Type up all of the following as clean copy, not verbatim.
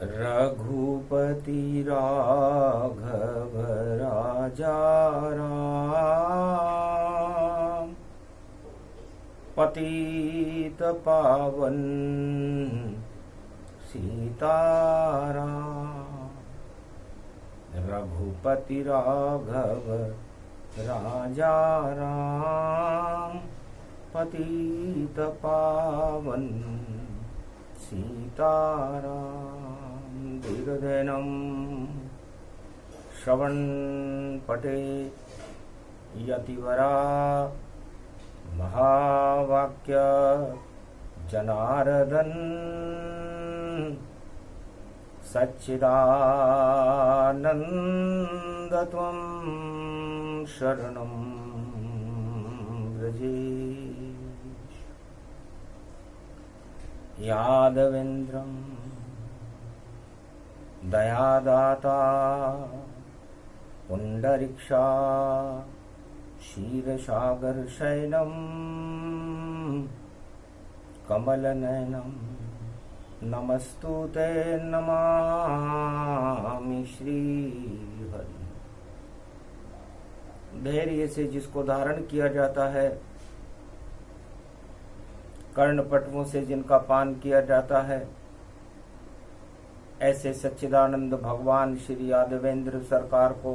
रघुपति राघव राजा राम, पतित पावन सीताराम। रघुपति राघव राजा राम, पतित पावन सीताराम। दीर्घनयनं श्रवण पटे यतिवरा, महावाक्य जनार्दन सच्चिदानंद त्वं शरणं व्रजेश। यादवेन्द्रं दयादाता पुंडरीक्षा क्षीरसागर शयनं कमलनयनं नमस्तुते नमामि श्रीहरि। धैर्य से जिसको धारण किया जाता है, कर्णपटवों से जिनका पान किया जाता है, ऐसे सच्चिदानंद भगवान श्री यादवेंद्र सरकार को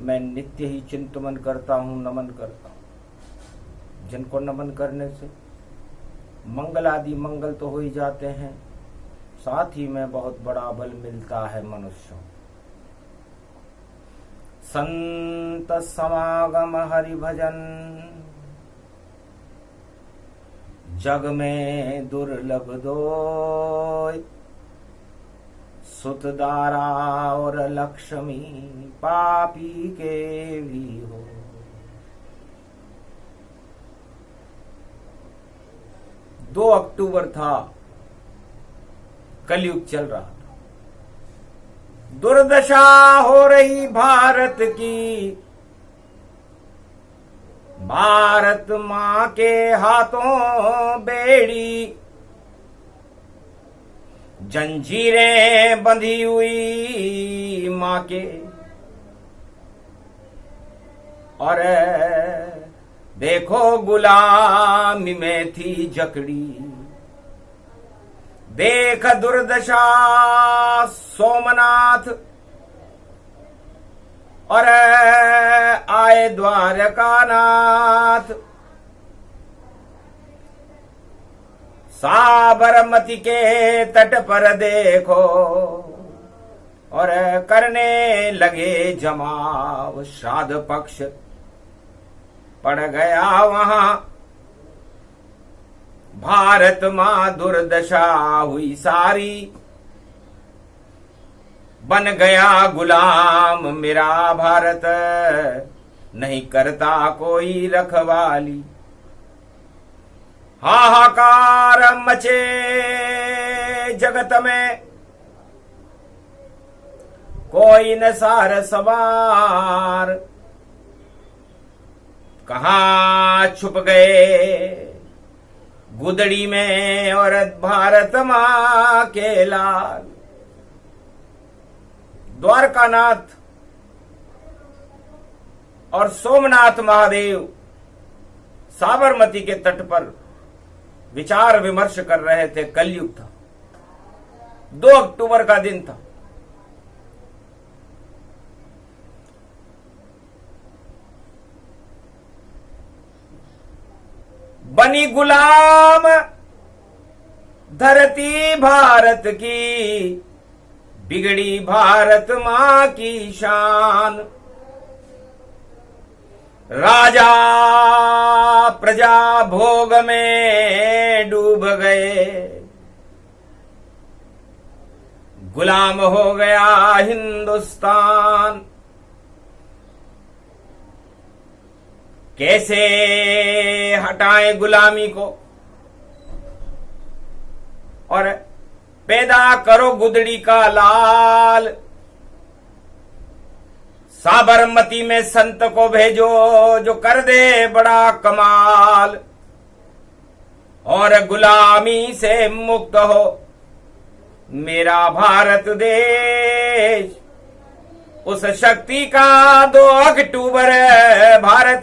मैं नित्य ही चिंतन करता हूँ, नमन करता हूँ। जिनको नमन करने से मंगल आदि मंगल तो हो ही जाते हैं, साथ ही में बहुत बड़ा बल मिलता है मनुष्यों। संत समागम हरि भजन, जग में दुर्लभ दोय। सुत दारा और लक्ष्मी पापी के भी हो। 2 अक्टूबर था, कलयुग चल रहा था। दुर्दशा हो रही भारत की, भारत माँ के हाथों बेड़ी। जंजीरें बंधी हुई माँ के, और देखो गुलामी में थी जकड़ी। देख दुर्दशा सोमनाथ, और आए द्वारकानाथ। साबरमती के तट पर देखो, और करने लगे जमाव। श्राद्ध पक्ष पड़ गया वहां, भारत मां दुर्दशा हुई सारी। बन गया गुलाम मेरा भारत, नहीं करता कोई रखवाली। हाहाकार मचे जगत में, कोई न सार सवार। कहाँ छुप गए गुदड़ी में और भारत माँ के लाल। द्वारकानाथ और सोमनाथ महादेव साबरमती के तट पर विचार विमर्श कर रहे थे। कलयुग था, 2 अक्टूबर का दिन था। बनी गुलाम धरती भारत की, बिगड़ी भारत मां की शान। राजा प्रजा भोग में डूब गए, गुलाम हो गया हिंदुस्तान। कैसे हटाएं गुलामी को, और पैदा करो गुदड़ी का लाल। साबरमती में संत को भेजो, जो कर दे बड़ा कमाल। और गुलामी से मुक्त हो, मेरा भारत देश, उस शक्ति का 2 अक्टूबर भारत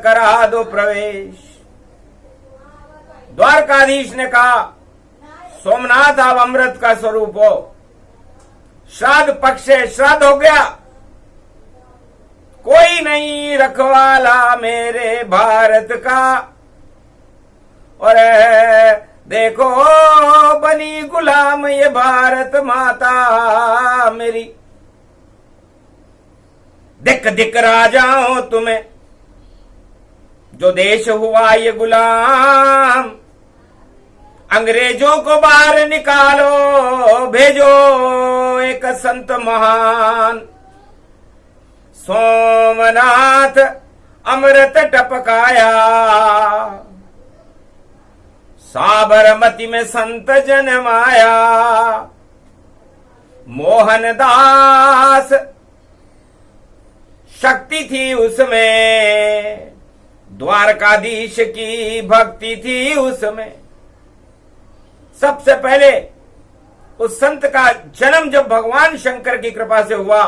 करा दो प्रवेश। द्वारकाधीश ने कहा, सोमनाथ अब अमृत का स्वरूप हो, श्राद्ध पक्ष से श्राद्ध हो गया, कोई नहीं रखवाला मेरे भारत का। और देखो बनी गुलाम ये भारत माता मेरी, दिक दिक राजाओं तुम्हें जो देश हुआ ये गुलाम, अंग्रेजों को बाहर निकालो, भेजो एक संत महान। सोमनाथ अमृत टपकाया, साबरमती में संत जन्माया। मोहनदास शक्ति थी उसमें, द्वारकाधीश की भक्ति थी उसमें। सबसे पहले उस संत का जन्म जब भगवान शंकर की कृपा से हुआ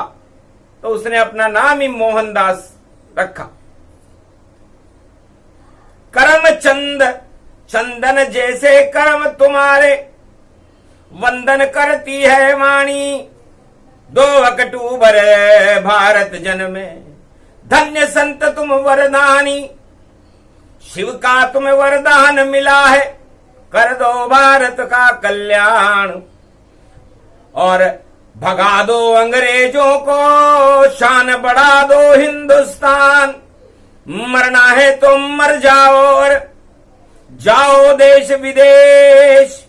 तो उसने अपना नाम ही मोहनदास रखा। करम चंद चंदन जैसे कर्म तुम्हारे, वंदन करती है वाणी। 2 अक्टूबर भारत जन्मे, धन्य संत तुम वरदानी। शिव का तुम्हें वरदान मिला है, कर दो भारत का कल्याण और भगा दो अंग्रेजों को, शान बढ़ा दो हिंदुस्तान। मरना है तो मर जाओ और जाओ देश विदेश,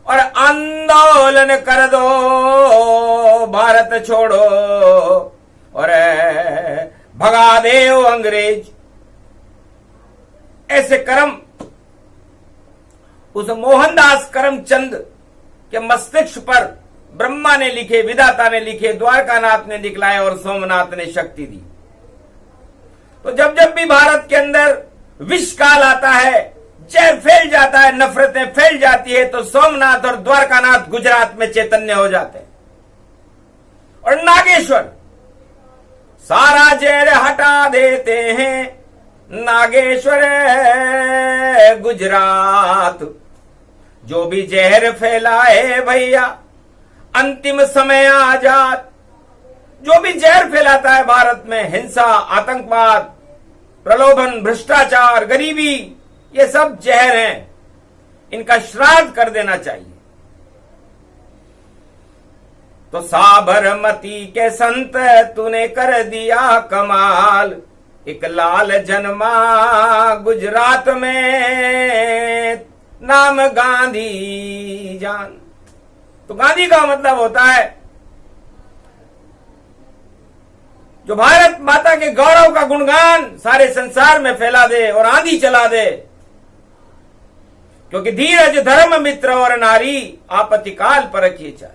और आंदोलन कर दो भारत छोड़ो और भगा दे वो अंग्रेज। ऐसे कर्म उस मोहनदास करमचंद के मस्तिष्क पर ब्रह्मा ने लिखे, विधाता ने लिखे, द्वारकानाथ ने दिखलाए और सोमनाथ ने शक्ति दी। तो जब जब भी भारत के अंदर विष काल आता है, जहर फैल जाता है, नफरतें फैल जाती है, तो सोमनाथ और द्वारकानाथ गुजरात में चैतन्य हो जाते हैं। और नागेश्वर सारा जहर हटा देते हैं, नागेश्वर गुजरात। जो भी जहर फैलाए भैया अंतिम समय आजाद। जो भी जहर फैलाता है भारत में, हिंसा, आतंकवाद, प्रलोभन, भ्रष्टाचार, गरीबी, ये सब जहर हैं, इनका श्राद्ध कर देना चाहिए। तो साबरमती के संत तूने कर दिया कमाल, एक लाल जन्मा गुजरात में, नाम गांधी जान। तो गांधी का मतलब होता है जो भारत माता के गौरव का गुणगान सारे संसार में फैला दे और आंधी चला दे। क्योंकि धीरज धर्म मित्र और नारी, आपत्ति काल परखिए चाहे।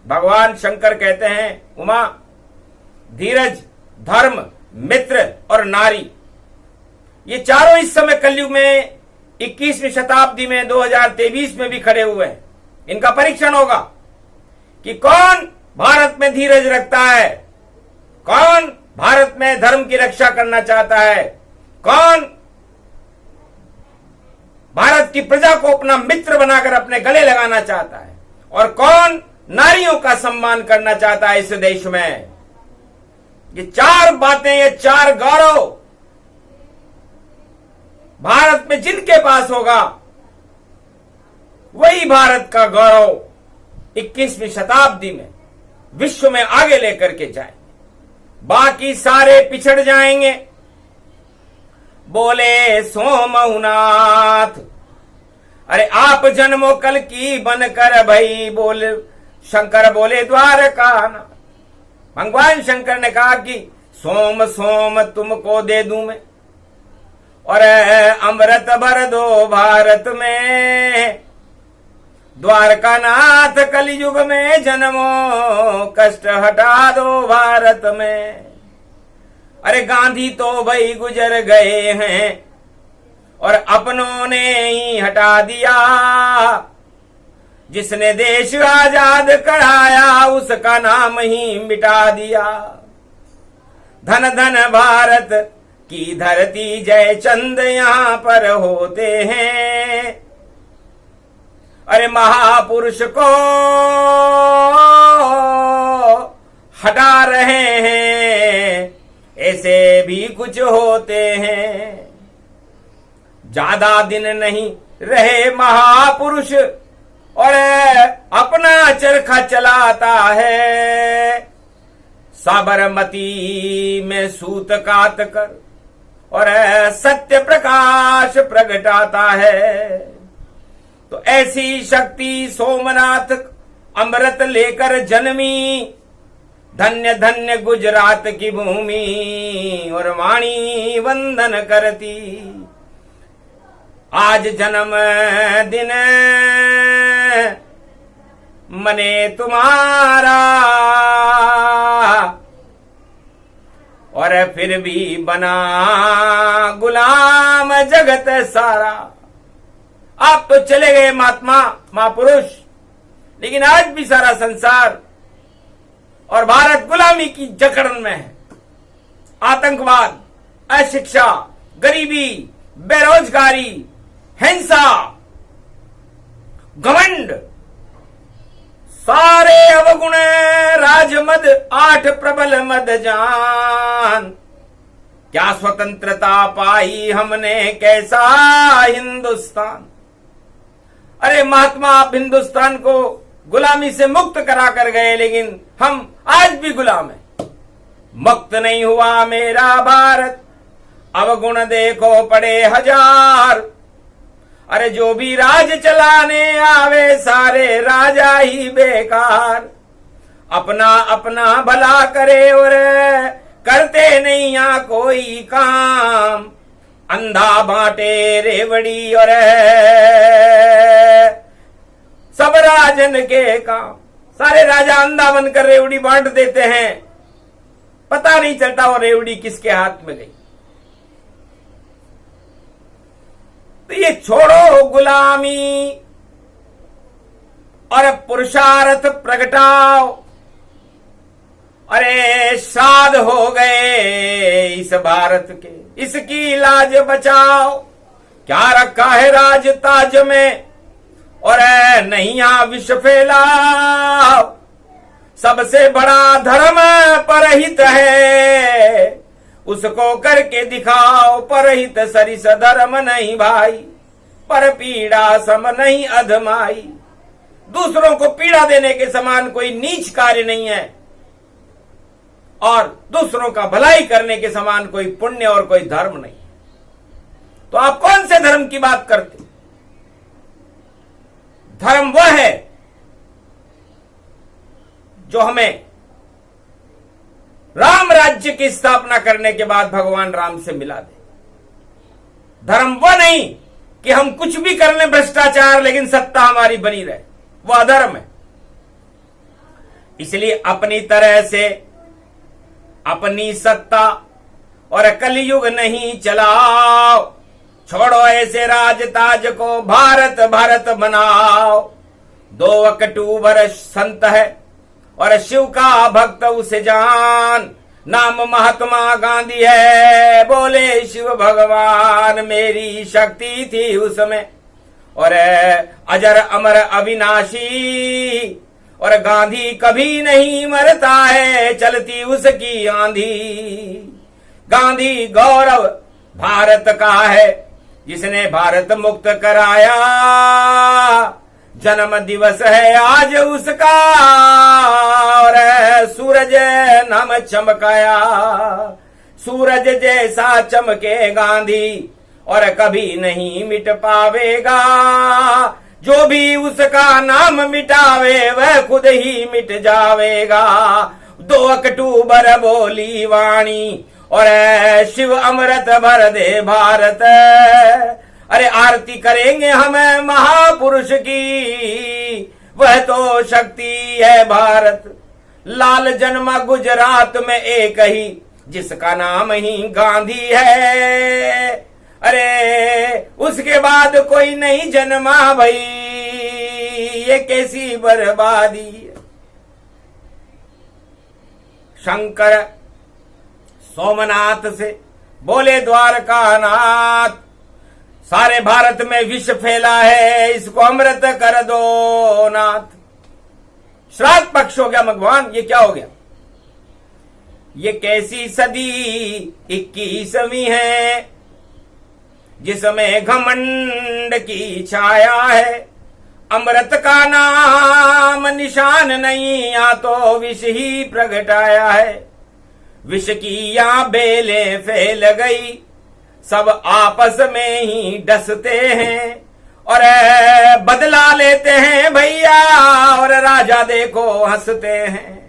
भगवान शंकर कहते हैं, उमा, धीरज, धर्म, मित्र और नारी, ये चारों इस समय कलयुग में 21वीं शताब्दी में 2023 में भी खड़े हुए हैं। इनका परीक्षण होगा कि कौन भारत में धीरज रखता है, कौन भारत में धर्म की रक्षा करना चाहता है, कौन भारत की प्रजा को अपना मित्र बनाकर अपने गले लगाना चाहता है, और कौन नारियों का सम्मान करना चाहता है इस देश में। ये 4 बातें, ये 4 गौरव भारत में जिनके पास होगा, वही भारत का गौरव 21वीं शताब्दी में विश्व में आगे लेकर के जाएंगे। बाकी सारे पिछड़ जाएंगे। बोले सोमनाथ, अरे आप जन्मो कल की बनकर भई, बोले शंकर बोले द्वारकानाथ। भगवान शंकर ने कहा कि सोम सोम तुमको दे दूं मैं, और अमृत भर दो भारत में। द्वारकानाथ कलयुग में जन्मो, कष्ट हटा दो भारत में। अरे गांधी तो भाई गुजर गए हैं और अपनों ने ही हटा दिया। जिसने देश आजाद कराया उसका नाम ही मिटा दिया। धन धन भारत की धरती जय चंद यहां पर होते हैं। अरे महापुरुष को हटा रहे हैं, ऐसे भी कुछ होते हैं। ज्यादा दिन नहीं रहे महापुरुष और अपना चरखा चलाता है। साबरमती में सूत काट कर और सत्य प्रकाश प्रगटाता है। तो ऐसी शक्ति सोमनाथ अमृत लेकर जन्मी, धन्य धन्य गुजरात की भूमि और वाणी वंदन करती। आज जन्म दिन मने तुम्हारा और फिर भी बना गुलाम जगत सारा। आप तो चले गए महात्मा महापुरुष, लेकिन आज भी सारा संसार और भारत गुलामी की जकड़ में है। आतंकवाद, अशिक्षा, गरीबी, बेरोजगारी, हिंसा, घमंड, सारे अवगुण राजमद, 8 प्रबल मद जान। क्या स्वतंत्रता पाई हमने, कैसा हिंदुस्तान। अरे महात्मा, आप हिंदुस्तान को गुलामी से मुक्त करा कर गए, लेकिन हम आज भी गुलाम हैं। मुक्त नहीं हुआ मेरा भारत, अवगुण देखो पड़े हजार। अरे जो भी राज चलाने आवे सारे राजा ही बेकार। अपना अपना भला करे और करते नहीं यहाँ कोई काम। अंधा बांटे रेवड़ी और सब राजन के काम। सारे राजा अंधा बनकर रेवड़ी बांट देते हैं, पता नहीं चलता वो रेवड़ी किसके हाथ में गई। तो ये छोड़ो गुलामी और पुरुषार्थ प्रगटाओ। अरे साध हो गए इस भारत के, इसकी लाज बचाओ। क्या रखा है राज ताज में और नहीं यहां विष फैलाओ। सबसे बड़ा धर्म परहित है, उसको करके दिखाओ। परहित सरिस धर्म नहीं भाई, पर पीड़ा सम नहीं अधमाई। दूसरों को पीड़ा देने के समान कोई नीच कार्य नहीं है और दूसरों का भलाई करने के समान कोई पुण्य और कोई धर्म नहीं। तो आप कौन से धर्म की बात करते? धर्म वह है जो हमें राम राज्य की स्थापना करने के बाद भगवान राम से मिला दे। धर्म वह नहीं कि हम कुछ भी कर लें भ्रष्टाचार लेकिन सत्ता हमारी बनी रहे, वह अधर्म है। इसलिए अपनी तरह से अपनी सत्ता और कलयुग नहीं चलाओ। छोड़ो ऐसे राजताज को, भारत भारत बनाओ। 2 अक्टूबर संत है और शिव का भक्त उसे जान। नाम महात्मा गांधी है, बोले शिव भगवान। मेरी शक्ति थी उसमें और अजर अमर अविनाशी। और गांधी कभी नहीं मरता है, चलती उसकी आंधी। गांधी गौरव भारत का है, जिसने भारत मुक्त कराया। जन्म दिवस है आज उसका और सूरज नाम चमकाया। सूरज जैसा चमके गांधी और कभी नहीं मिट पावेगा। जो भी उसका नाम मिटावे वह खुद ही मिट जावेगा। 2 अक्टूबर बोली वाणी और शिव अमृत भर दे भारत। अरे आरती करेंगे हमें महापुरुष की, वह तो शक्ति है भारत। लाल जन्मा गुजरात में एक ही, जिसका नाम ही गांधी है। अरे उसके बाद कोई नहीं जन्मा भाई, ये कैसी बर्बादी है। शंकर सोमनाथ से बोले द्वारकानाथ, सारे भारत में विष फैला है, इसको अमृत कर दो नाथ। श्राद्ध पक्ष हो गया भगवान, ये क्या हो गया? ये कैसी सदी 21वीं है जिसमें घमंड की छाया है। अमृत का नाम निशान नहीं, या तो विष ही प्रगटाया है। विष की या बेलें फैल गई, सब आपस में ही डसते हैं और बदला लेते हैं भैया, और राजा देखो हंसते हैं।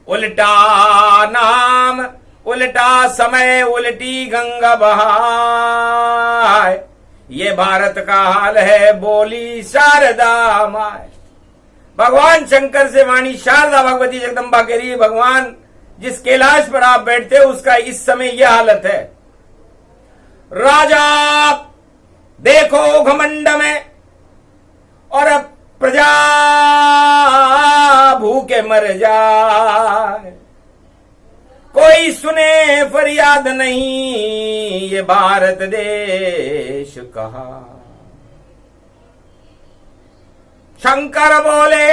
उल्टा नाम उल्टा समय उल्टी गंगा बहाए, ये भारत का हाल है बोली शारदा माय। भगवान शंकर से वाणी शारदा भगवती जगदम्बा कह रही है, भगवान जिस कैलाश पर आप बैठते हो उसका इस समय यह हालत है। राजा देखो घमंड में और प्रजा भूखे मर जाए, कोई सुने फरियाद नहीं, ये भारत देश कहा। शंकर बोले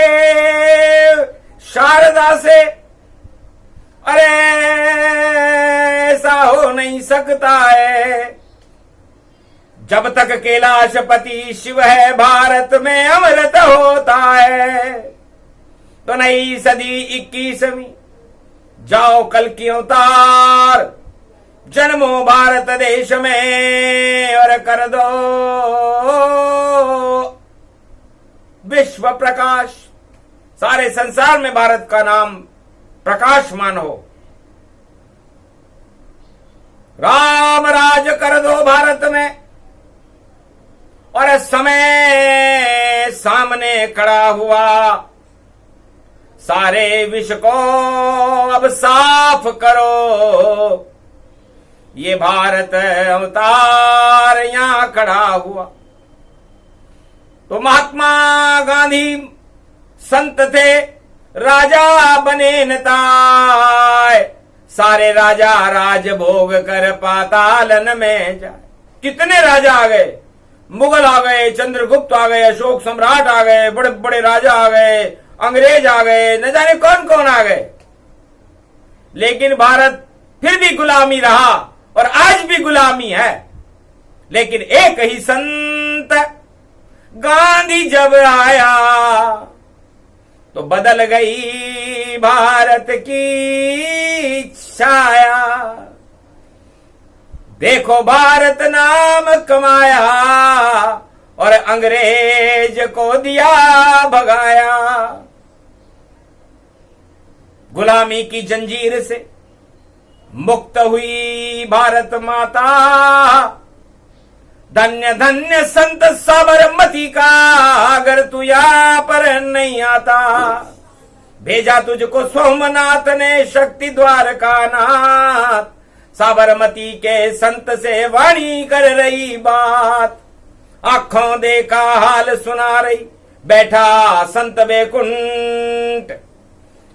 शारदा से, अरे ऐसा हो नहीं सकता है, जब तक कैलाशपति शिव है भारत में अमृत होता है। तो नई सदी 21वीं जाओ कल की अवतार, जन्मो भारत देश में और कर दो विश्व प्रकाश। सारे संसार में भारत का नाम प्रकाशमान हो। राम राज कर दो भारत में, और समय सामने खड़ा हुआ, सारे विश्व को अब साफ करो। ये भारत अवतार यहां खड़ा हुआ। तो महात्मा गांधी संत थे, राजा बने नताय, सारे राजा राजभोग कर पातालन में जाए। कितने राजा आ गए, मुगल आ गए, चंद्रगुप्त आ गए, अशोक सम्राट आ गए, बड़े बड़े राजा आ गए, अंग्रेज आ गए, न जाने कौन कौन आ गए, लेकिन भारत फिर भी गुलामी रहा और आज भी गुलामी है। लेकिन एक ही संत गांधी जब आया तो बदल गई भारत की छाया। देखो भारत नाम कमाया और अंग्रेज को दिया भगाया। गुलामी की जंजीर से मुक्त हुई भारत माता, धन्य धन्य संत साबरमती का, अगर तू यहाँ पर नहीं आता। भेजा तुझको सोमनाथ ने शक्ति द्वार का नाथ, साबरमती के संत से वाणी कर रही बात। आंखों देखा हाल सुना रही, बैठा संत बैकुंठ,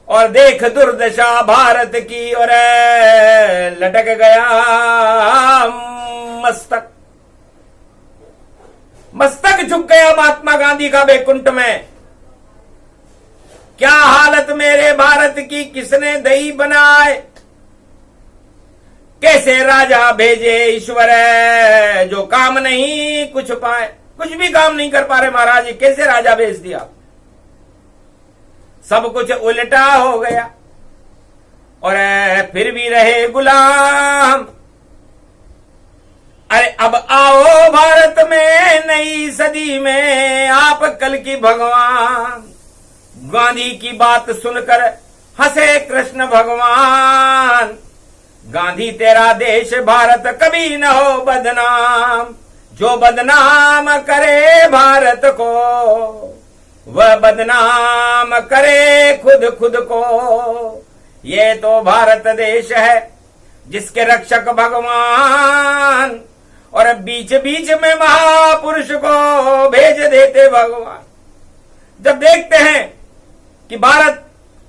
और देख दुर्दशा भारत की, और लटक गया मस्तक। मस्तक झुक गया महात्मा गांधी का बैकुंठ में। क्या हालत मेरे भारत की किसने दही बनाए, कैसे राजा भेजे ईश्वर जो काम नहीं कुछ पाए। कुछ भी काम नहीं कर पा रहे महाराज, कैसे राजा भेज दिया। सब कुछ उल्टा हो गया और फिर भी रहे गुलाम। अरे अब आओ भारत में नई सदी में, आप कल की भगवान। गांधी की बात सुनकर हंसे कृष्ण भगवान। गांधी तेरा देश भारत कभी न हो बदनाम, जो बदनाम करे भारत को वह बदनाम करे खुद खुद को। ये तो भारत देश है जिसके रक्षक भगवान, और बीच बीच में महापुरुष को भेज देते भगवान। जब देखते हैं कि भारत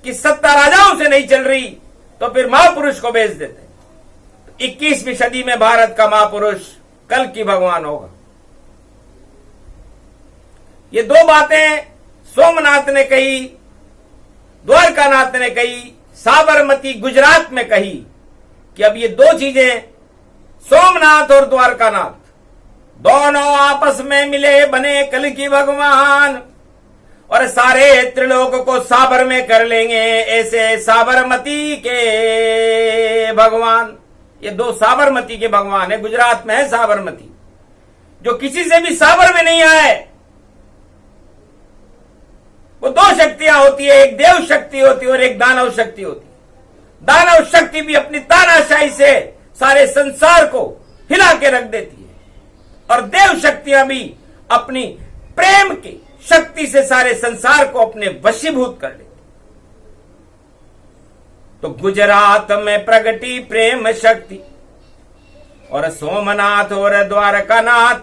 की सत्ता राजाओं से नहीं चल रही तो फिर महापुरुष को भेज देते हैं। 21वीं सदी में भारत का महापुरुष कल्कि भगवान होगा। ये दो बातें सोमनाथ ने कही, द्वारकानाथ ने कही, साबरमती गुजरात में कही कि अब ये दो चीजें, सोमनाथ और द्वारकानाथ, दोनों आपस में मिले बने कल्कि भगवान और सारे त्रिलोक को साबर में कर लेंगे, ऐसे साबरमती के भगवान। ये दो साबरमती के भगवान है। गुजरात में है साबरमती, जो किसी से भी साबर में नहीं आए। वो दो शक्तियां होती है, एक देव शक्ति होती है और एक दानव शक्ति होती है। दानव शक्ति भी अपनी तानाशाही से सारे संसार को हिला के रख देती है और देव शक्तियां भी अपनी प्रेम की शक्ति से सारे संसार को अपने वशीभूत कर लेती। तो गुजरात में प्रगटी प्रेम शक्ति और सोमनाथ और द्वारकानाथ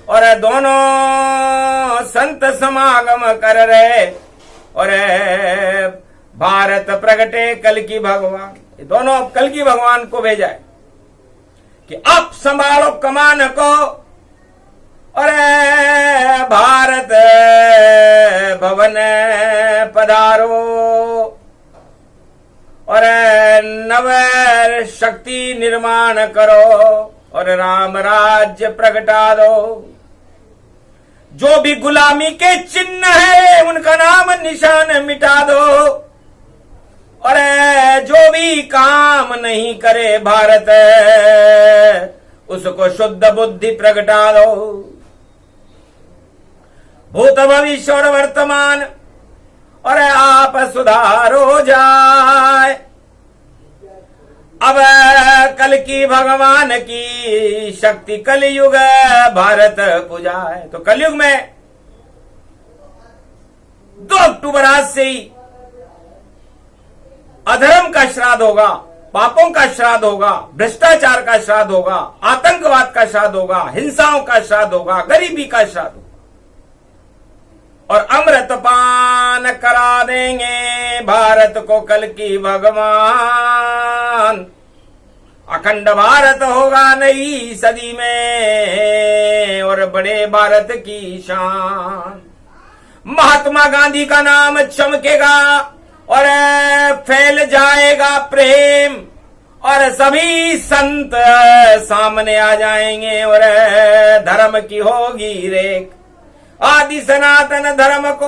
और दोनों संत समागम कर रहे और भारत प्रगटे कल्कि भगवान। ये दोनों अब कल्कि भगवान को भेजा है कि आप संभालो कमान को और भारत भवन पधारो और नव शक्ति निर्माण करो और राम राज्य प्रगटा दो। जो भी गुलामी के चिन्ह है उनका नाम निशान मिटा दो और जो भी काम नहीं करे भारत उसको शुद्ध बुद्धि प्रगटा दो। भूत भविष्य और वर्तमान और आप सुधारो जाए। अब कल्कि भगवान की शक्ति कलयुग भारत पुजाए। तो कलयुग में 2 अक्टूबर आज से ही अधर्म का श्राद्ध होगा, पापों का श्राद्ध होगा, भ्रष्टाचार का श्राद्ध होगा, आतंकवाद का श्राद्ध होगा, हिंसाओं का श्राद्ध होगा, गरीबी का श्राद्ध होगा और अमृत पान करा देंगे भारत को कल्कि भगवान। अखंड भारत होगा नई सदी में और बड़े भारत की शान। महात्मा गांधी का नाम चमकेगा और फैल जाएगा प्रेम और सभी संत सामने आ जाएंगे और धर्म की होगी रेख। आदि सनातन धर्म को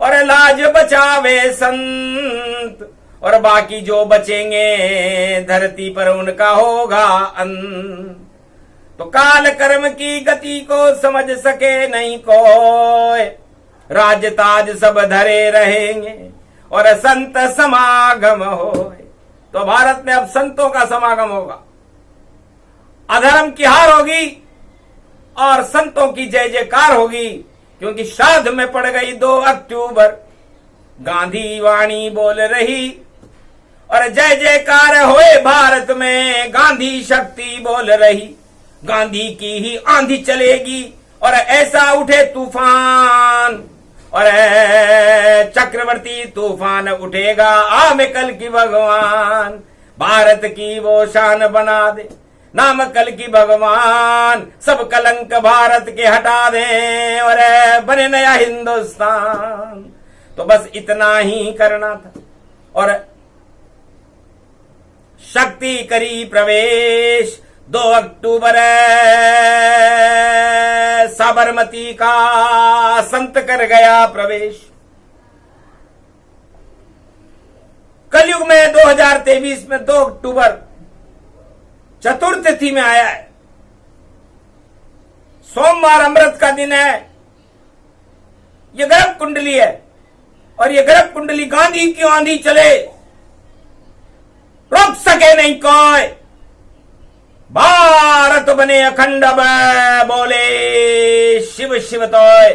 और लाज बचावे संत और बाकी जो बचेंगे धरती पर उनका होगा अंत। तो काल कर्म की गति को समझ सके नहीं कोई, राज ताज सब धरे रहेंगे और संत समागम होए। तो भारत में अब संतों का समागम होगा, अधर्म की हार होगी और संतों की जय जयकार होगी, क्योंकि श्राद्ध में पड़ गई 2 अक्टूबर। गांधी वाणी बोल रही और जय जयकार होए भारत में, गांधी शक्ति बोल रही। गांधी की ही आंधी चलेगी और ऐसा उठे तूफान और चक्रवर्ती तूफान उठेगा आमे कल्कि भगवान। भारत की वो शान बना दे नाम कल्कि भगवान, सब कलंक भारत के हटा दें और बने नया हिंदुस्तान। तो बस इतना ही करना था और शक्ति करी प्रवेश 2 अक्टूबर साबरमती का संत कर गया प्रवेश। कलयुग में 2023 में 2 अक्टूबर चतुर्थी में आया है। सोमवार अमृत का दिन है। ये गर्भ कुंडली है और ये गर्भ कुंडली गांधी की आंधी चले रोक सके नहीं कोई। भारत बने अखंड बोले शिव शिव तोय।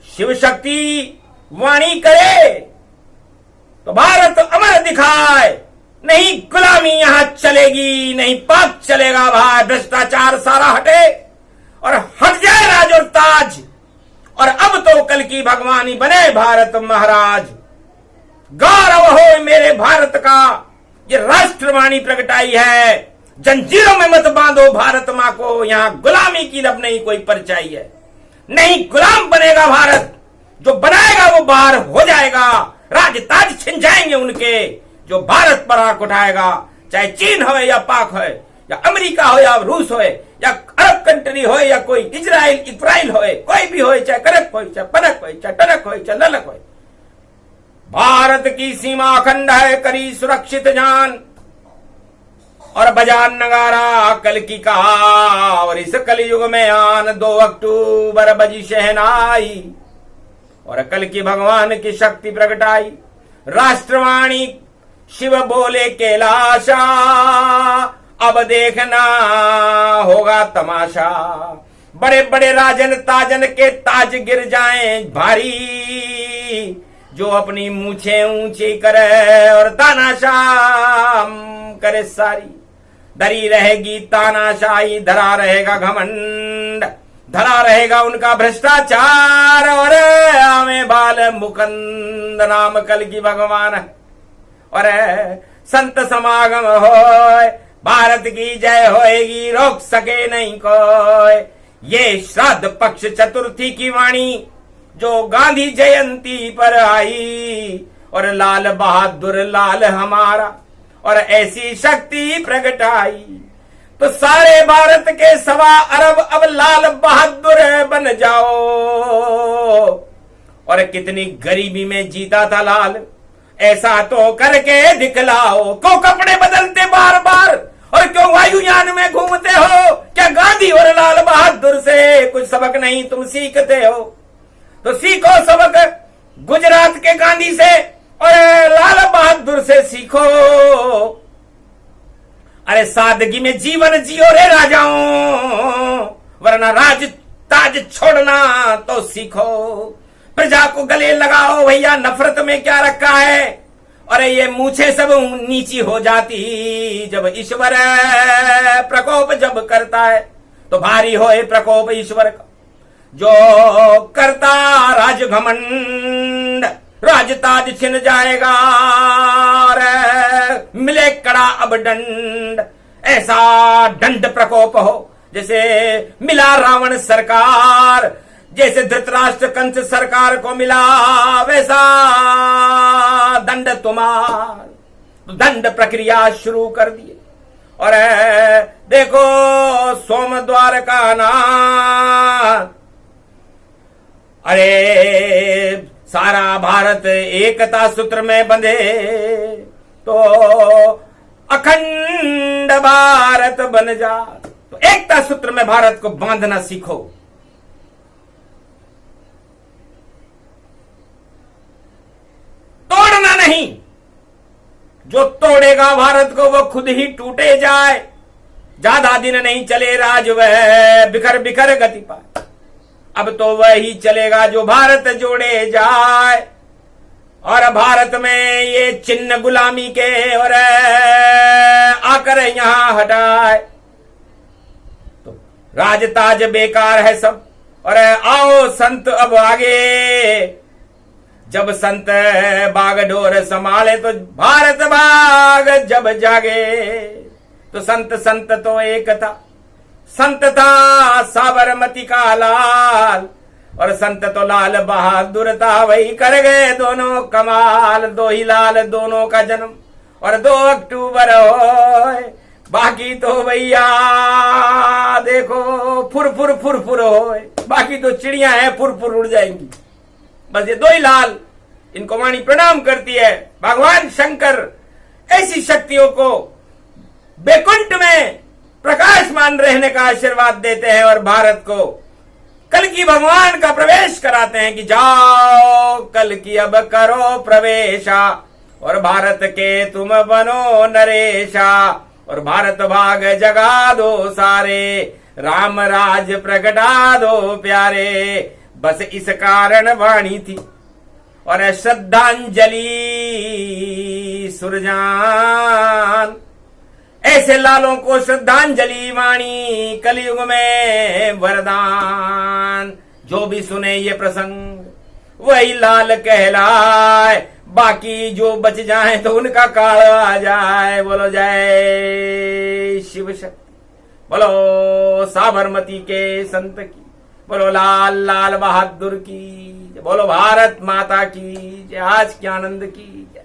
शिव शक्ति वाणी करे तो भारत अमर दिखाए। नहीं गुलामी यहां चलेगी, नहीं पाप चलेगा भाई। भ्रष्टाचार सारा हटे और हट जाए राज और ताज और अब की भगवानी बने भारत महाराज। गौरव हो मेरे भारत का, ये राष्ट्रवाणी प्रगटाई है। जंजीरों में मत बांधो भारत मां को, यहां गुलामी की लब नहीं कोई परछाई है। नहीं गुलाम बनेगा भारत, जो बनाएगा वो बाहर हो जाएगा। राज ताज छिन जाएंगे उनके, जो भारत पर आंख उठाएगा। चाहे चीन हो या पाक हो या अमेरिका हो या रूस हो या अरब कंट्री हो या कोई इजराइल हो, कोई भी हो, चाहे करक हो, चाहे पनक हो, चाहे टनक हो, चाहे ललक हो, भारत की सीमा अखंड है, करी सुरक्षित जान। और बजान नगारा कल की कहा, और इस कलयुग में आन 2 अक्टूबर बजी शहनाई, और कल की भगवान की शक्ति प्रगटाई। राष्ट्रवाणी शिव बोले कैलाशा, अब देखना होगा तमाशा। बड़े बड़े राजन ताजन के ताज गिर जाएं भारी, जो अपनी मूछें ऊंची करे और तानाशाह करे सारी। धरी रहेगी तानाशाही, धरा रहेगा घमंड, धरा रहेगा उनका भ्रष्टाचार, और आमे बाल मुकंद नाम कल की भगवान। और संत समागम होए, भारत की जय होएगी, रोक सके नहीं कोई। ये श्राद्ध पक्ष चतुर्थी की वाणी जो गांधी जयंती पर आई, और लाल बहादुर लाल हमारा, और ऐसी शक्ति प्रगटाई। तो सारे भारत के 1.25 अरब अब लाल बहादुर बन जाओ। और कितनी गरीबी में जीता था लाल, ऐसा तो करके दिखलाओ। क्यों कपड़े बदलते बार बार, और क्यों वायुयान में घूमते हो? क्या गांधी और लाल बहादुर से कुछ सबक नहीं तुम सीखते हो? तो सीखो सबक गुजरात के गांधी से और लाल बहादुर से सीखो। अरे सादगी में जीवन जियो रे राजाओं, वरना राज ताज छोड़ना तो सीखो। प्रजा को गले लगाओ भैया, नफरत में क्या रखा है? अरे ये मूछे सब नीची हो जाती जब ईश्वर प्रकोप जब करता है, तो भारी होए प्रकोप ईश्वर का। जो करता राज घमंड, राज ताज छिन जाएगा, मिले कड़ा अब दंड। ऐसा दंड प्रकोप हो जैसे मिला रावण सरकार, जैसे धृतराष्ट्र कंस सरकार को मिला, वैसा दंड तुम्हार। दंड प्रक्रिया शुरू कर दिए। और देखो सोमद्वार का नाम, अरे सारा भारत एकता सूत्र में बंधे, तो अखंड भारत बन जा। तो एकता सूत्र में भारत को बांधना सीखो। तोड़ना नहीं, जो तोड़ेगा भारत को वो खुद ही टूटे जाए। ज्यादा दिन नहीं चले राज वह बिखर बिखर गति पाए। अब तो वही चलेगा जो भारत जोड़े जाए। और भारत में ये चिन्ह गुलामी के और आकर यहां हटाए, तो राजताज बेकार है सब। और आओ संत अब आगे, जब संत बागडोर संभाले तो भारत बाग जब जागे। तो संत संत तो एक था, संत था साबरमती का लाल, और संत तो लाल बहादुर था, वही कर गए दोनों कमाल। 2 ही लाल दोनों का जन्म, और 2 अक्टूबर हो। बाकी तो भैया देखो फुर फुर हो, बाकी तो चिड़िया हैं फुर उड़ जाएंगी। बस ये 2 ही लाल, इनको वाणी प्रणाम करती है। भगवान शंकर ऐसी शक्तियों को बैकुंठ में प्रकाशमान रहने का आशीर्वाद देते हैं, और भारत को कल की भगवान का प्रवेश कराते हैं कि जाओ कल की अब करो प्रवेशा, और भारत के तुम बनो नरेशा, और भारत भाग जगा दो सारे, राम राज प्रगटा दो प्यारे। बस इस कारण वाणी थी। और श्रद्धांजलि सुरजान, ऐसे लालों को श्रद्धांजलि वाणी कलयुग में वरदान। जो भी सुने ये प्रसंग, वही लाल कहलाए, बाकी जो बच जाए तो उनका काल आ जाए। बोलो जय शिव शक्ति, बोलो साबरमती के संत की, बोलो लाल लाल बहादुर की, बोलो भारत माता की जय, आज के आनंद की जय।